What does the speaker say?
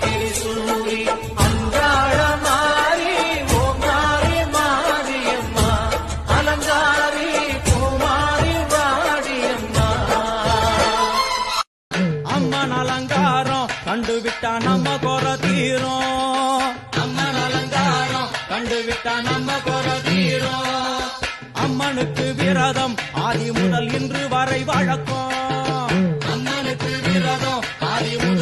திரிசூரி அங்காள மாறி ஓமாரி மாரியம்மா அலங்காரி பூமாரி வாடியம்மா. அம்மன் அலங்காரம் கண்டுவிட்டா நம்ம குற தீரும். அம்மன் அலங்காரம் கண்டுவிட்டா நம்ம குற தீரும். அம்மனுக்கு விரதம் ஆதி முதல் இன்று வரை வழக்கம். அம்மனுக்கு விரதம் ஆதி முதல்